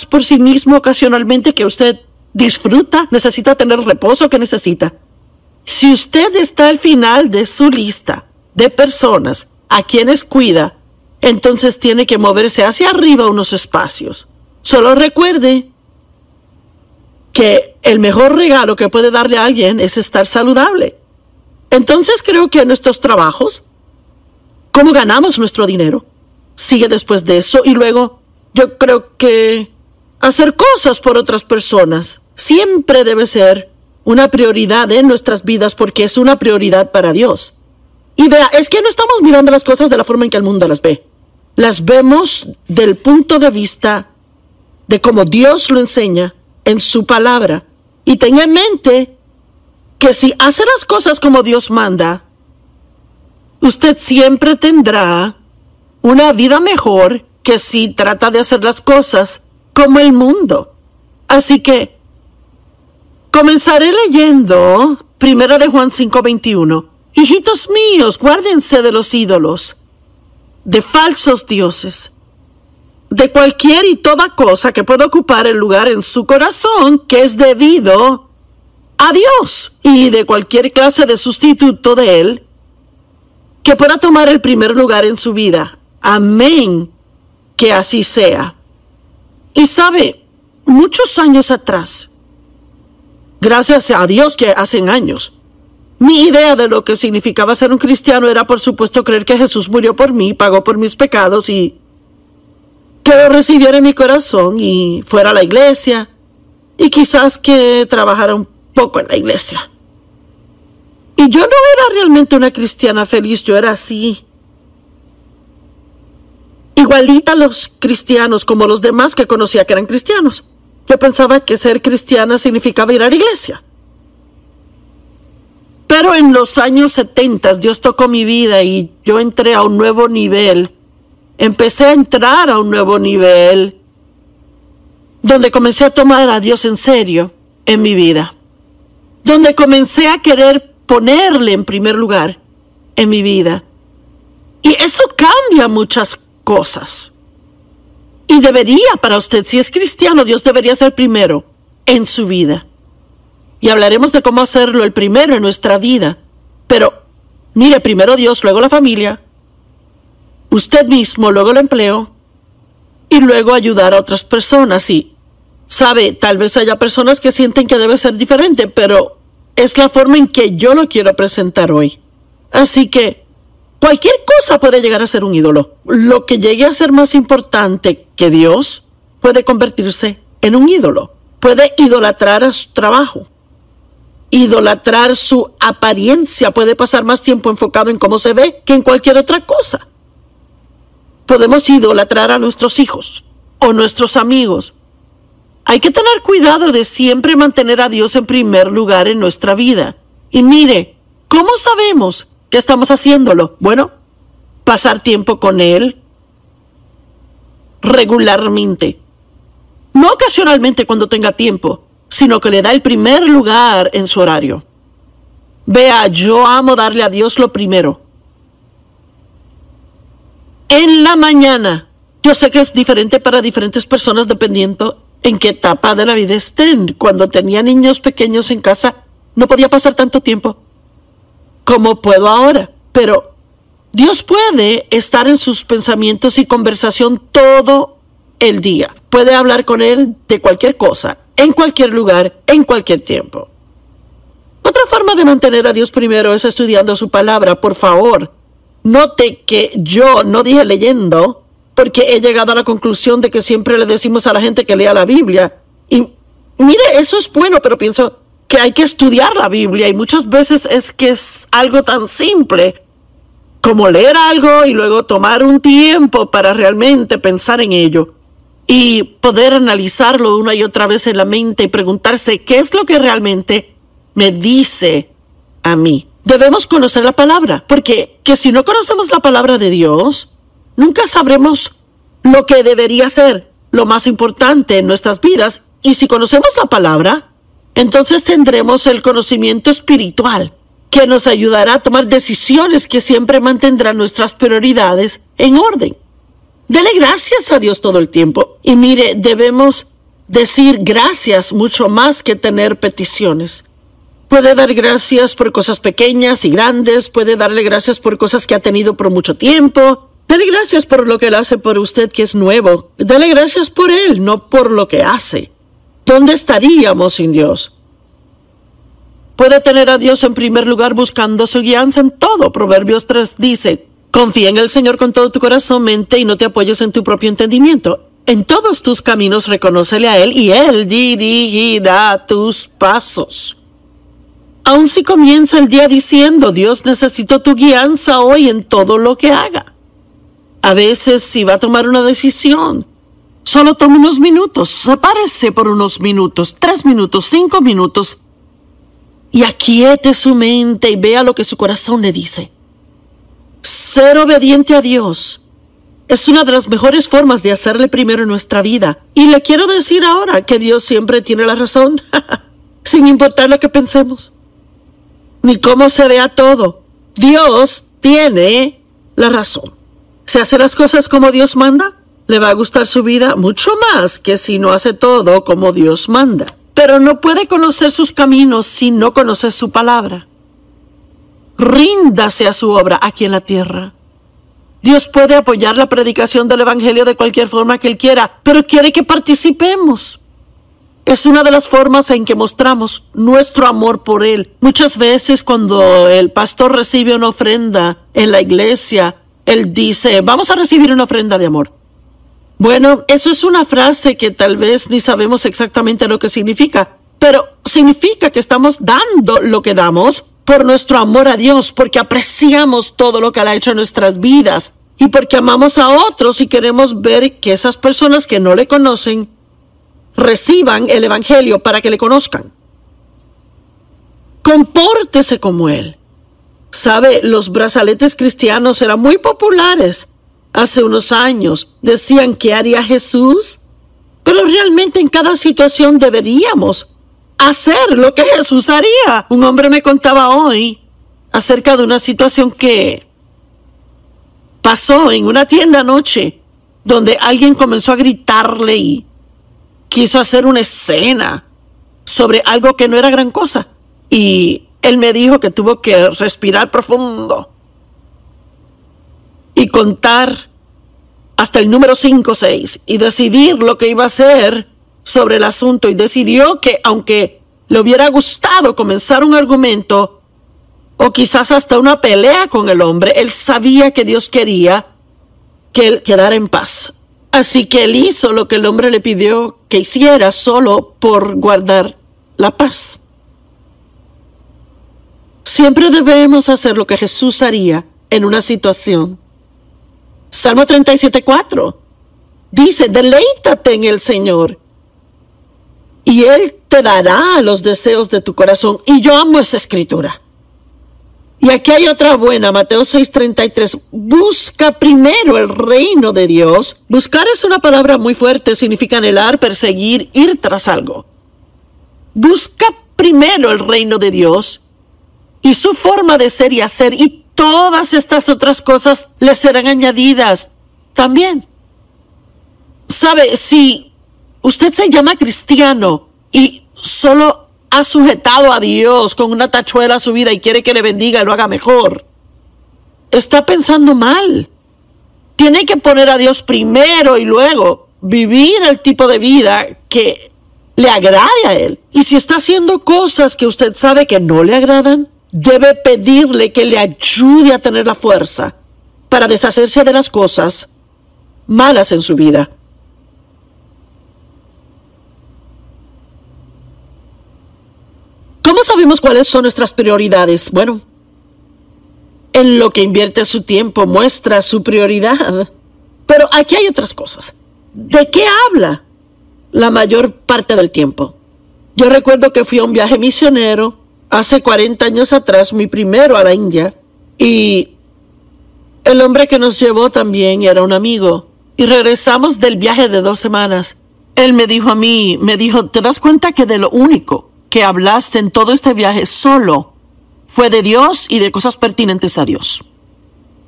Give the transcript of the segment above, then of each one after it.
por sí mismo ocasionalmente que usted disfruta, necesita tener reposo que necesita. Si usted está al final de su lista de personas a quienes cuida, entonces tiene que moverse hacia arriba unos espacios. Solo recuerde que el mejor regalo que puede darle a alguien es estar saludable. Entonces creo que nuestros trabajos, cómo ganamos nuestro dinero, sigue después de eso. Y luego yo creo que hacer cosas por otras personas siempre debe ser una prioridad en nuestras vidas porque es una prioridad para Dios. Y vea, es que no estamos mirando las cosas de la forma en que el mundo las ve. Las vemos del punto de vista de cómo Dios lo enseña en su palabra. Y tenga en mente que si hace las cosas como Dios manda, usted siempre tendrá una vida mejor que si trata de hacer las cosas como el mundo. Así que comenzaré leyendo 1 de Juan 5:21. Hijitos míos, guárdense de los ídolos, de falsos dioses, de cualquier y toda cosa que pueda ocupar el lugar en su corazón que es debido a Dios, y de cualquier clase de sustituto de Él que pueda tomar el primer lugar en su vida. Amén, que así sea. Y sabe, muchos años atrás, gracias a Dios que hacen años, mi idea de lo que significaba ser un cristiano era, por supuesto, creer que Jesús murió por mí, pagó por mis pecados y que lo recibiera en mi corazón y fuera a la iglesia y quizás que trabajara un poco en la iglesia. Y yo no era realmente una cristiana feliz, yo era así, igualita a los cristianos como los demás que conocía que eran cristianos. Yo pensaba que ser cristiana significaba ir a la iglesia. Pero en los años 70 Dios tocó mi vida y yo entré a un nuevo nivel. Empecé a entrar a un nuevo nivel donde comencé a tomar a Dios en serio en mi vida. Donde comencé a querer ponerle en primer lugar en mi vida. Y eso cambia muchas cosas. Y debería para usted, si es cristiano, Dios debería ser primero en su vida. Y hablaremos de cómo hacerlo el primero en nuestra vida. Pero, mire, primero Dios, luego la familia, usted mismo, luego el empleo, y luego ayudar a otras personas. Y, sabe, tal vez haya personas que sienten que debe ser diferente, pero es la forma en que yo lo quiero presentar hoy. Así que, cualquier cosa puede llegar a ser un ídolo. Lo que llegue a ser más importante que Dios puede convertirse en un ídolo. Puede idolatrar a su trabajo. Idolatrar su apariencia, puede pasar más tiempo enfocado en cómo se ve que en cualquier otra cosa. Podemos idolatrar a nuestros hijos o nuestros amigos. Hay que tener cuidado de siempre mantener a Dios en primer lugar en nuestra vida. Y mire, ¿cómo sabemos que estamos haciéndolo? Bueno, pasar tiempo con Él regularmente. No ocasionalmente cuando tenga tiempo, sino que le da el primer lugar en su horario. Vea, yo amo darle a Dios lo primero. En la mañana, yo sé que es diferente para diferentes personas dependiendo en qué etapa de la vida estén. Cuando tenía niños pequeños en casa, no podía pasar tanto tiempo como puedo ahora. Pero Dios puede estar en sus pensamientos y conversación todo el día. Puede hablar con Él de cualquier cosa, en cualquier lugar, en cualquier tiempo. Otra forma de mantener a Dios primero es estudiando su palabra. Por favor, note que yo no dije leyendo, porque he llegado a la conclusión de que siempre le decimos a la gente que lea la Biblia. Y mire, eso es bueno, pero pienso que hay que estudiar la Biblia y muchas veces es que es algo tan simple como leer algo y luego tomar un tiempo para realmente pensar en ello. Y poder analizarlo una y otra vez en la mente y preguntarse qué es lo que realmente me dice a mí. Debemos conocer la palabra, porque que si no conocemos la palabra de Dios, nunca sabremos lo que debería ser lo más importante en nuestras vidas. Y si conocemos la palabra, entonces tendremos el conocimiento espiritual que nos ayudará a tomar decisiones que siempre mantendrán nuestras prioridades en orden. Dele gracias a Dios todo el tiempo. Y mire, debemos decir gracias mucho más que tener peticiones. Puede dar gracias por cosas pequeñas y grandes. Puede darle gracias por cosas que ha tenido por mucho tiempo. Dele gracias por lo que Él hace por usted, que es nuevo. Dele gracias por Él, no por lo que hace. ¿Dónde estaríamos sin Dios? Puede tener a Dios en primer lugar buscando su guianza en todo. Proverbios 3 dice: confía en el Señor con todo tu corazón, mente, y no te apoyes en tu propio entendimiento. En todos tus caminos reconócele a Él, y Él dirigirá tus pasos. Aun si comienza el día diciendo: Dios, necesito tu guianza hoy en todo lo que haga. A veces, si va a tomar una decisión, solo tome unos minutos, sepárese por unos minutos, 3 minutos, 5 minutos, y aquiete su mente y vea lo que su corazón le dice. Ser obediente a Dios es una de las mejores formas de hacerle primero en nuestra vida. Y le quiero decir ahora que Dios siempre tiene la razón, sin importar lo que pensemos, ni cómo se vea todo. Dios tiene la razón. Si hace las cosas como Dios manda, le va a gustar su vida mucho más que si no hace todo como Dios manda. Pero no puede conocer sus caminos si no conoce su palabra. Ríndase a su obra aquí en la tierra. Dios puede apoyar la predicación del Evangelio de cualquier forma que Él quiera, pero quiere que participemos. Es una de las formas en que mostramos nuestro amor por Él. Muchas veces cuando el pastor recibe una ofrenda en la iglesia, él dice: vamos a recibir una ofrenda de amor. Bueno, eso es una frase que tal vez ni sabemos exactamente lo que significa, pero significa que estamos dando lo que damos por nuestro amor a Dios, porque apreciamos todo lo que Él ha hecho en nuestras vidas y porque amamos a otros y queremos ver que esas personas que no le conocen reciban el Evangelio para que le conozcan. Compórtese como Él. ¿Sabe? Los brazaletes cristianos eran muy populares hace unos años. Decían: ¿qué haría Jesús? Pero realmente en cada situación deberíamos hacer lo que Jesús haría. Un hombre me contaba hoy acerca de una situación que pasó en una tienda anoche, donde alguien comenzó a gritarle y quiso hacer una escena sobre algo que no era gran cosa. Y él me dijo que tuvo que respirar profundo y contar hasta el número 5 o 6 y decidir lo que iba a hacer sobre el asunto. Y decidió que, aunque le hubiera gustado comenzar un argumento o quizás hasta una pelea con el hombre, él sabía que Dios quería que él quedara en paz. Así que él hizo lo que el hombre le pidió que hiciera solo por guardar la paz. Siempre debemos hacer lo que Jesús haría en una situación. Salmo 37:4 dice: deleítate en el Señor y Él te dará los deseos de tu corazón. Y yo amo esa escritura. Y aquí hay otra buena, Mateo 6:33. Busca primero el reino de Dios. Buscar es una palabra muy fuerte, significa anhelar, perseguir, ir tras algo. Busca primero el reino de Dios y su forma de ser y hacer, y todas estas otras cosas le serán añadidas también. ¿Sabe? Si usted se llama cristiano y solo ha sujetado a Dios con una tachuela a su vida y quiere que le bendiga y lo haga mejor, está pensando mal. Tiene que poner a Dios primero y luego vivir el tipo de vida que le agrade a Él. Y si está haciendo cosas que usted sabe que no le agradan, debe pedirle que le ayude a tener la fuerza para deshacerse de las cosas malas en su vida. ¿Cómo sabemos cuáles son nuestras prioridades? Bueno, en lo que invierte su tiempo muestra su prioridad. Pero aquí hay otras cosas. ¿De qué habla la mayor parte del tiempo? Yo recuerdo que fui a un viaje misionero hace 40 años atrás, mi primero a la India, y el hombre que nos llevó también era un amigo. Y regresamos del viaje de 2 semanas. Él me dijo a mí, ¿te das cuenta que de lo único que hablaste en todo este viaje solo fue de Dios y de cosas pertinentes a Dios?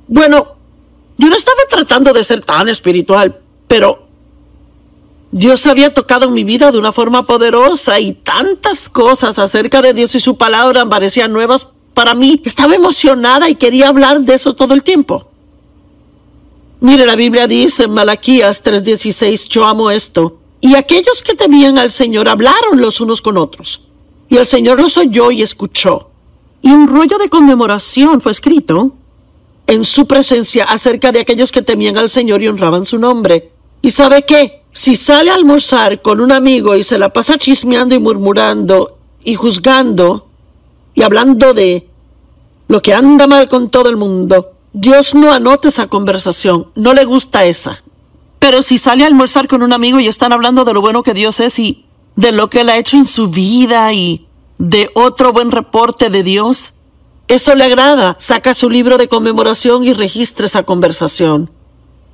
Bueno, Yo no estaba tratando de ser tan espiritual, pero Dios había tocado en mi vida de una forma poderosa y tantas cosas acerca de Dios y su palabra parecían nuevas para mí. Estaba emocionada y quería hablar de eso todo el tiempo. Mire, la Biblia dice en Malaquías 3:16, yo amo esto. Y aquellos que temían al Señor hablaron los unos con otros. Y el Señor los oyó y escuchó. Y un rollo de conmemoración fue escrito en su presencia acerca de aquellos que temían al Señor y honraban su nombre. ¿Y sabe qué? Si sale a almorzar con un amigo y se la pasa chismeando y murmurando y juzgando y hablando de lo que anda mal con todo el mundo, Dios no anota esa conversación, no le gusta esa. Pero si sale a almorzar con un amigo y están hablando de lo bueno que Dios es y de lo que Él ha hecho en su vida y de otro buen reporte de Dios, eso le agrada. Saca su libro de conmemoración y registra esa conversación.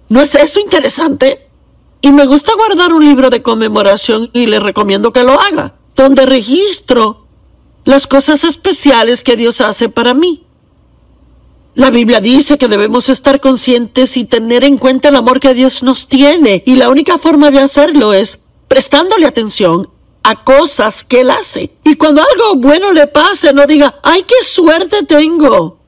¿No es eso interesante? Y me gusta guardar un libro de conmemoración y le recomiendo que lo haga, donde registro las cosas especiales que Dios hace para mí. La Biblia dice que debemos estar conscientes y tener en cuenta el amor que Dios nos tiene, y la única forma de hacerlo es prestándole atención a cosas que Él hace. Y cuando algo bueno le pase, no diga, ¡ay, qué suerte tengo!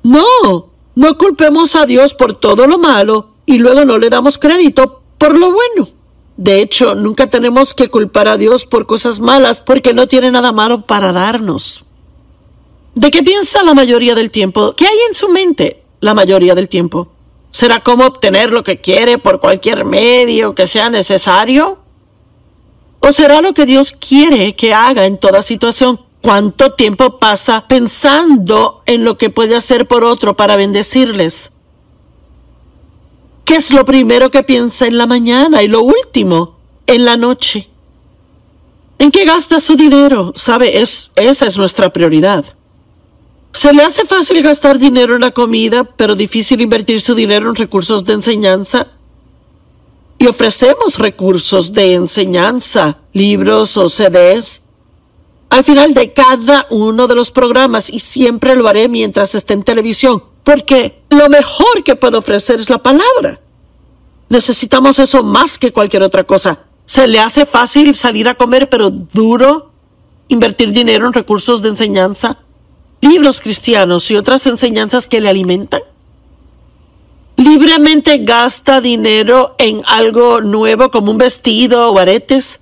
No culpemos a Dios por todo lo malo y luego no le damos crédito por lo bueno. De hecho, nunca tenemos que culpar a Dios por cosas malas porque no tiene nada malo para darnos. ¿De qué piensa la mayoría del tiempo? ¿Qué hay en su mente la mayoría del tiempo? ¿Será cómo obtener lo que quiere por cualquier medio que sea necesario? ¿O será lo que Dios quiere que haga en toda situación? ¿Cuánto tiempo pasa pensando en lo que puede hacer por otro para bendecirles? ¿Qué es lo primero que piensa en la mañana y lo último en la noche? ¿En qué gasta su dinero? ¿Sabe? Esa es nuestra prioridad. Se le hace fácil gastar dinero en la comida, pero difícil invertir su dinero en recursos de enseñanza. Y ofrecemos recursos de enseñanza, libros o CDs, al final de cada uno de los programas, y siempre lo haré mientras esté en televisión, porque lo mejor que puedo ofrecer es la palabra. Necesitamos eso más que cualquier otra cosa. Se le hace fácil salir a comer, pero duro invertir dinero en recursos de enseñanza, libros cristianos y otras enseñanzas que le alimentan. ¿Libremente gasta dinero en algo nuevo como un vestido o aretes?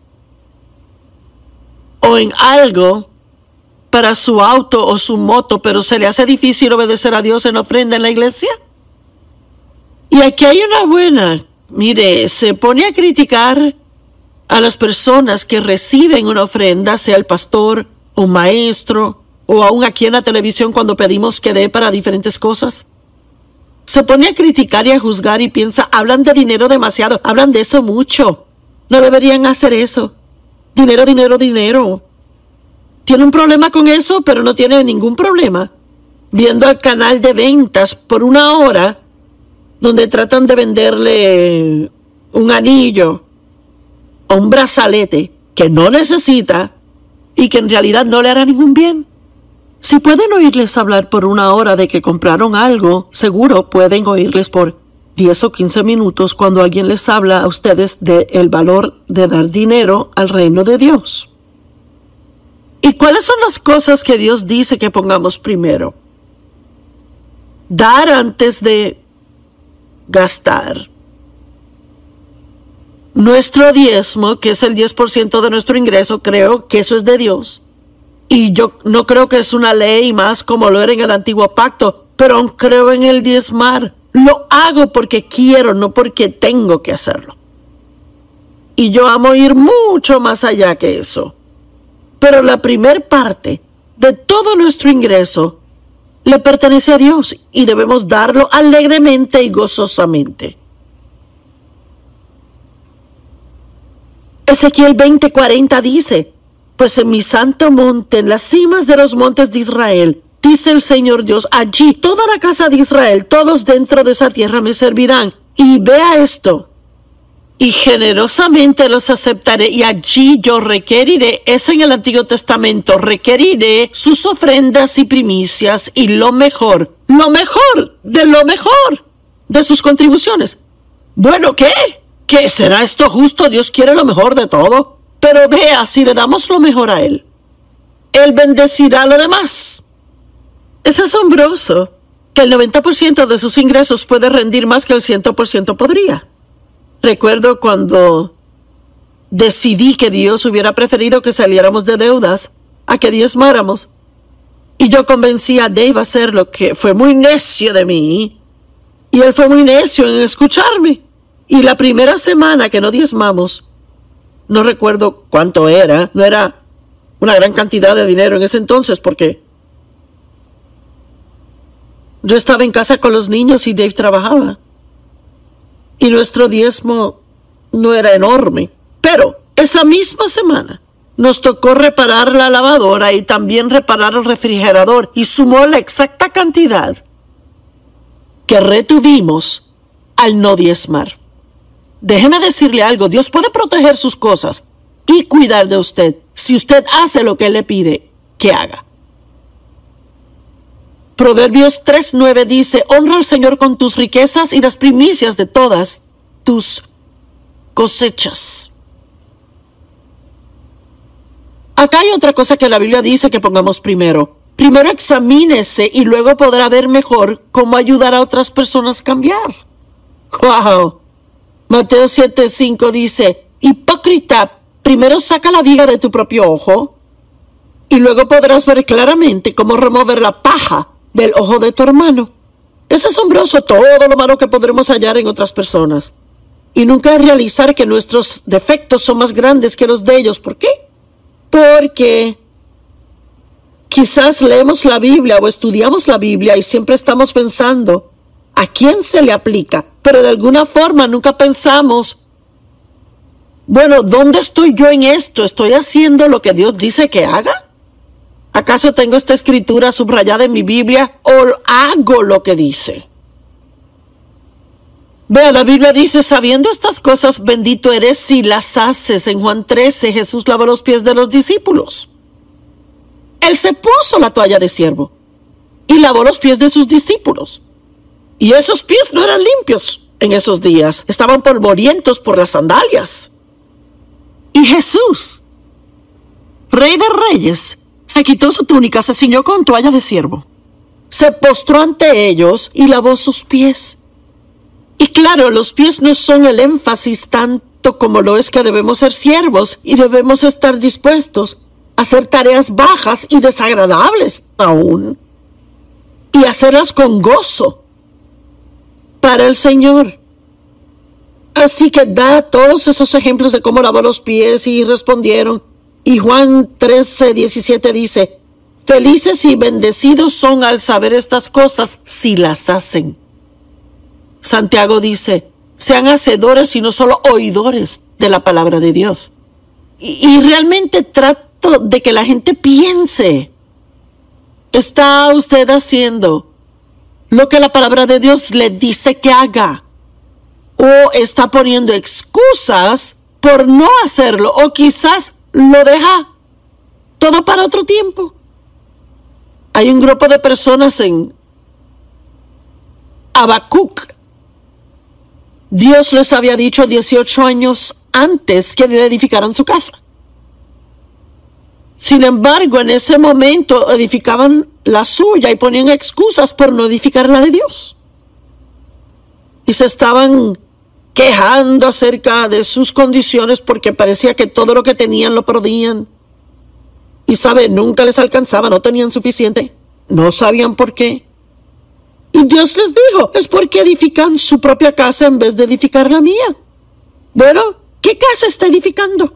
¿O en algo para su auto o su moto, pero se le hace difícil obedecer a Dios en ofrenda en la iglesia? Y aquí hay una buena. Mire, se pone a criticar a las personas que reciben una ofrenda, sea el pastor o un maestro, o aún aquí en la televisión cuando pedimos que dé para diferentes cosas. Se pone a criticar y a juzgar y piensa, hablan de dinero demasiado, hablan de eso mucho. No deberían hacer eso. Dinero, dinero, dinero. Tiene un problema con eso, pero no tiene ningún problema viendo el canal de ventas por una hora donde tratan de venderle un anillo o un brazalete que no necesita y que en realidad no le hará ningún bien. Si pueden oírles hablar por una hora de que compraron algo, seguro pueden oírles por 10 o 15 minutos cuando alguien les habla a ustedes del valor de dar dinero al reino de Dios. ¿Y cuáles son las cosas que Dios dice que pongamos primero? Dar antes de gastar. Nuestro diezmo, que es el 10% de nuestro ingreso, creo que eso es de Dios. Y yo no creo que es una ley más como lo era en el antiguo pacto, pero aún creo en el diezmar. Lo hago porque quiero, no porque tengo que hacerlo. Y yo amo ir mucho más allá que eso. Pero la primer parte de todo nuestro ingreso le pertenece a Dios y debemos darlo alegremente y gozosamente. Ezequiel 20:40 dice, pues en mi santo monte, en las cimas de los montes de Israel, dice el Señor Dios, allí toda la casa de Israel, todos dentro de esa tierra me servirán. Y vea esto, y generosamente los aceptaré, y allí yo requeriré, es en el Antiguo Testamento, requeriré sus ofrendas y primicias, y lo mejor de lo mejor de sus contribuciones. Bueno, ¿qué? ¿Qué será esto justo? Dios quiere lo mejor de todo. Pero vea, si le damos lo mejor a Él, Él bendecirá lo demás. Es asombroso que el 90% de sus ingresos puede rendir más que el 100% podría. Recuerdo cuando decidí que Dios hubiera preferido que saliéramos de deudas a que diezmáramos. Y yo convencí a Dave a hacer lo que fue muy necio de mí. Y él fue muy necio en escucharme. Y la primera semana que no diezmamos, no recuerdo cuánto era, no era una gran cantidad de dinero en ese entonces porque yo estaba en casa con los niños y Dave trabajaba. Y nuestro diezmo no era enorme. Pero esa misma semana nos tocó reparar la lavadora y también reparar el refrigerador. Y sumó la exacta cantidad que retuvimos al no diezmar. Déjeme decirle algo. Dios puede proteger sus cosas y cuidar de usted si usted hace lo que Él le pide que haga. Proverbios 3:9 dice: honra al Señor con tus riquezas y las primicias de todas tus cosechas. Acá hay otra cosa que la Biblia dice que pongamos primero. Primero examínese y luego podrá ver mejor cómo ayudar a otras personas a cambiar. ¡Wow! Mateo 7:5 dice: hipócrita, primero saca la viga de tu propio ojo y luego podrás ver claramente cómo remover la paja del ojo de tu hermano. Es asombroso todo lo malo que podremos hallar en otras personas y nunca realizar que nuestros defectos son más grandes que los de ellos. ¿Por qué? Porque quizás leemos la Biblia o estudiamos la Biblia y siempre estamos pensando a quién se le aplica, pero de alguna forma nunca pensamos, bueno, ¿dónde estoy yo en esto? ¿Estoy haciendo lo que Dios dice que haga? ¿Acaso tengo esta escritura subrayada en mi Biblia o hago lo que dice? Vea, la Biblia dice: sabiendo estas cosas, bendito eres si las haces. En Juan 13, Jesús lavó los pies de los discípulos. Él se puso la toalla de siervo y lavó los pies de sus discípulos. Y esos pies no eran limpios en esos días. Estaban polvorientos por las sandalias. Y Jesús, Rey de Reyes, se quitó su túnica, se ciñó con toalla de siervo, se postró ante ellos y lavó sus pies. Y claro, los pies no son el énfasis tanto como lo es que debemos ser siervos y debemos estar dispuestos a hacer tareas bajas y desagradables aún, y hacerlas con gozo para el Señor. Así que da todos esos ejemplos de cómo lavó los pies y respondieron. Y Juan 13:17 dice: felices y bendecidos son al saber estas cosas si las hacen. Santiago dice: sean hacedores y no solo oidores de la palabra de Dios. Y realmente trato de que la gente piense: ¿está usted haciendo lo que la palabra de Dios le dice que haga? ¿O está poniendo excusas por no hacerlo? ¿O quizás lo deja todo para otro tiempo? Hay un grupo de personas en Habacuc. Dios les había dicho 18 años antes que le edificaran su casa. Sin embargo, en ese momento edificaban la suya y ponían excusas por no edificar la de Dios. Y se estaban quejando acerca de sus condiciones porque parecía que todo lo que tenían lo perdían. Y nunca les alcanzaba, no tenían suficiente. No sabían por qué. Y Dios les dijo: es porque edifican su propia casa en vez de edificar la mía. Bueno, ¿qué casa está edificando?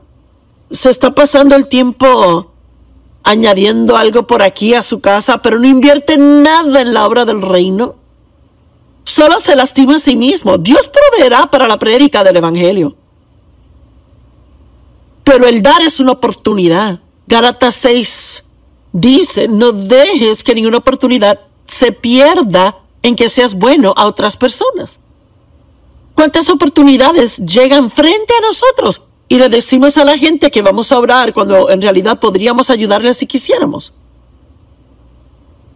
Se está pasando el tiempo añadiendo algo por aquí a su casa, pero no invierte nada en la obra del reino. Solo se lastima a sí mismo. Dios proveerá para la prédica del evangelio, pero el dar es una oportunidad. Gálatas 6 dice: no dejes que ninguna oportunidad se pierda en que seas bueno a otras personas. ¿Cuántas oportunidades llegan frente a nosotros y le decimos a la gente que vamos a orar cuando en realidad podríamos ayudarles si quisiéramos?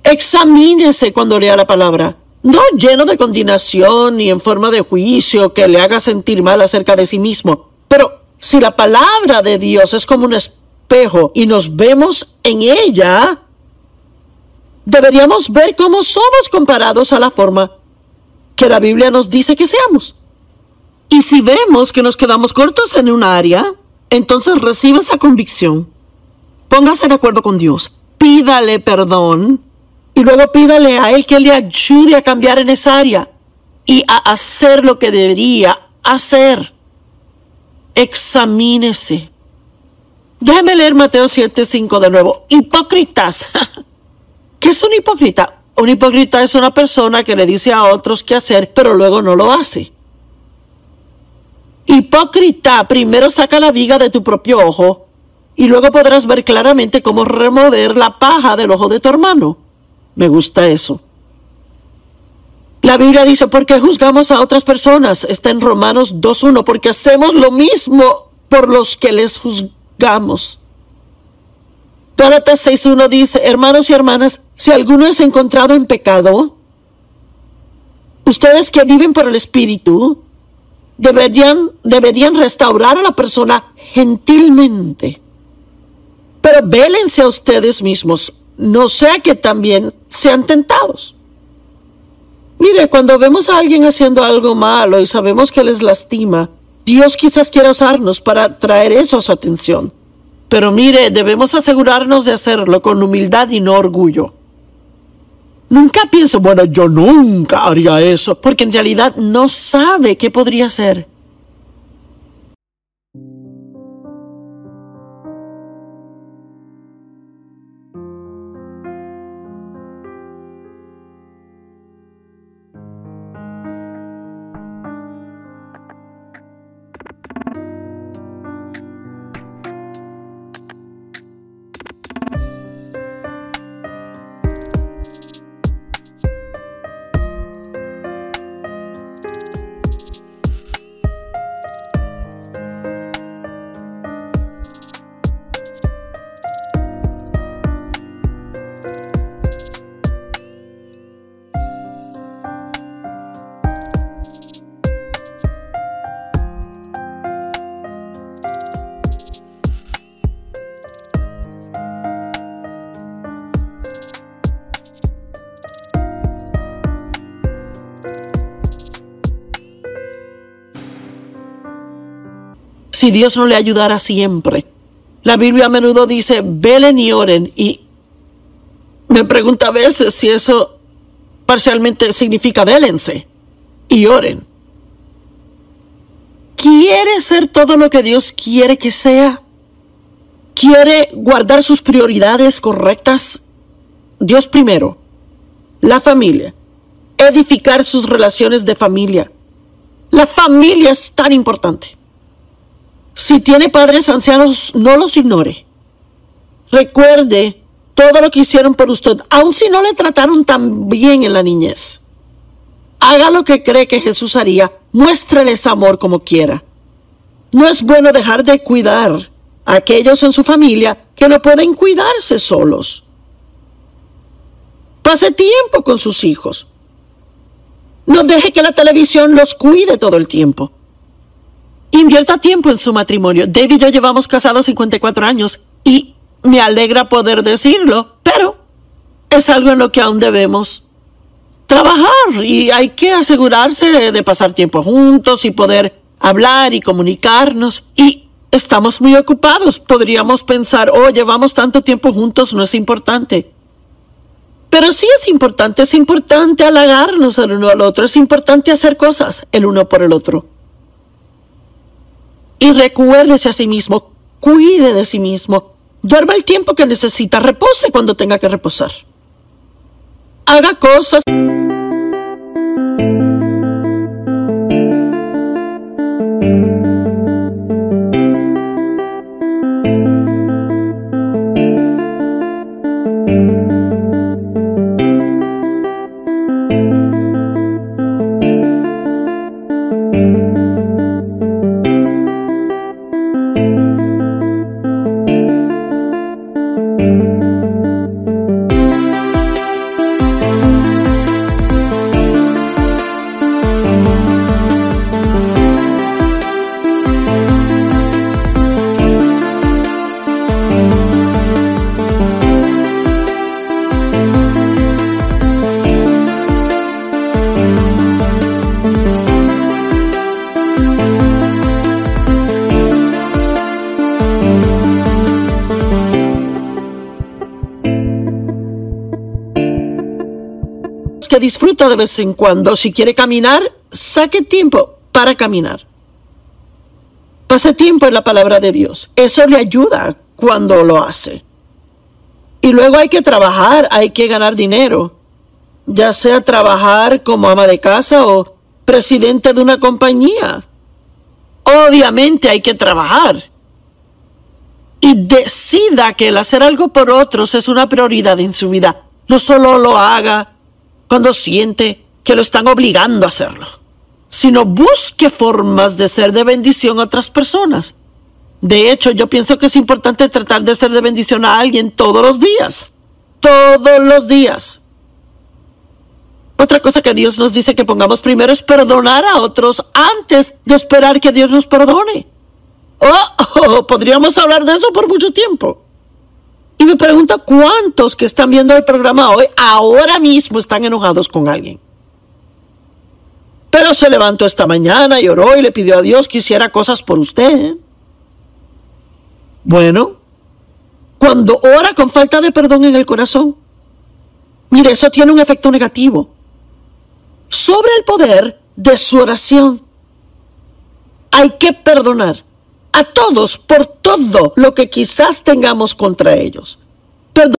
Examínese cuando lea la palabra. No lleno de condenación ni en forma de juicio que le haga sentir mal acerca de sí mismo. Pero si la palabra de Dios es como un espejo y nos vemos en ella, deberíamos ver cómo somos comparados a la forma que la Biblia nos dice que seamos. Y si vemos que nos quedamos cortos en un área, entonces reciba esa convicción. Póngase de acuerdo con Dios. Pídale perdón y luego pídale a Él que le ayude a cambiar en esa área y a hacer lo que debería hacer. Examínese. Déjeme leer Mateo 7:5 de nuevo. Hipócritas. ¿Qué es un hipócrita? Un hipócrita es una persona que le dice a otros qué hacer, pero luego no lo hace. Hipócrita, primero saca la viga de tu propio ojo y luego podrás ver claramente cómo remover la paja del ojo de tu hermano. Me gusta eso. La Biblia dice, ¿por qué juzgamos a otras personas? Está en Romanos 2:1, porque hacemos lo mismo por los que les juzgamos. Gálatas 6:1 dice, hermanos y hermanas, si alguno es encontrado en pecado, ustedes que viven por el Espíritu, deberían restaurar a la persona gentilmente. Pero vélense a ustedes mismos, no sea que también sean tentados. Mire, cuando vemos a alguien haciendo algo malo y sabemos que les lastima, Dios quizás quiera usarnos para traer eso a su atención. Pero mire, debemos asegurarnos de hacerlo con humildad y no orgullo. Nunca piense, bueno, yo nunca haría eso, porque en realidad no sabe qué podría hacer. Si Dios no le ayudara siempre. La Biblia a menudo dice, velen y oren, y me pregunto a veces si eso parcialmente significa vélense y oren. ¿Quiere ser todo lo que Dios quiere que sea? ¿Quiere guardar sus prioridades correctas? Dios primero, la familia, edificar sus relaciones de familia. La familia es tan importante. Si tiene padres ancianos, no los ignore. Recuerde todo lo que hicieron por usted, aun si no le trataron tan bien en la niñez. Haga lo que cree que Jesús haría. Muéstreles amor como quiera. No es bueno dejar de cuidar a aquellos en su familia que no pueden cuidarse solos. Pase tiempo con sus hijos. No deje que la televisión los cuide todo el tiempo. Invierta tiempo en su matrimonio. Dave y yo llevamos casados 54 años y me alegra poder decirlo, pero es algo en lo que aún debemos trabajar y hay que asegurarse de pasar tiempo juntos y poder hablar y comunicarnos. Y estamos muy ocupados. Podríamos pensar, oh, llevamos tanto tiempo juntos, no es importante. Pero sí es importante halagarnos el uno al otro, es importante hacer cosas el uno por el otro. Y recuérdese a sí mismo, cuide de sí mismo, duerma el tiempo que necesita, repose cuando tenga que reposar. Haga cosas. que disfruta de vez en cuando. Si quiere caminar, saque tiempo para caminar. Pase tiempo en la palabra de Dios. Eso le ayuda cuando lo hace. Y luego hay que trabajar, hay que ganar dinero. Ya sea trabajar como ama de casa o presidente de una compañía. Obviamente hay que trabajar. Y decida que el hacer algo por otros es una prioridad en su vida. No solo lo haga cuando siente que lo están obligando a hacerlo, sino busque formas de ser de bendición a otras personas. De hecho, yo pienso que es importante tratar de ser de bendición a alguien todos los días. Todos los días. Otra cosa que Dios nos dice que pongamos primero es perdonar a otros antes de esperar que Dios nos perdone. Podríamos hablar de eso por mucho tiempo. Y me pregunto cuántos que están viendo el programa hoy ahora mismo están enojados con alguien. Pero se levantó esta mañana y oró y le pidió a Dios que hiciera cosas por usted. Bueno, cuando ora con falta de perdón en el corazón, mire, eso tiene un efecto negativo sobre el poder de su oración. Hay que perdonar a todos por todo lo que quizás tengamos contra ellos.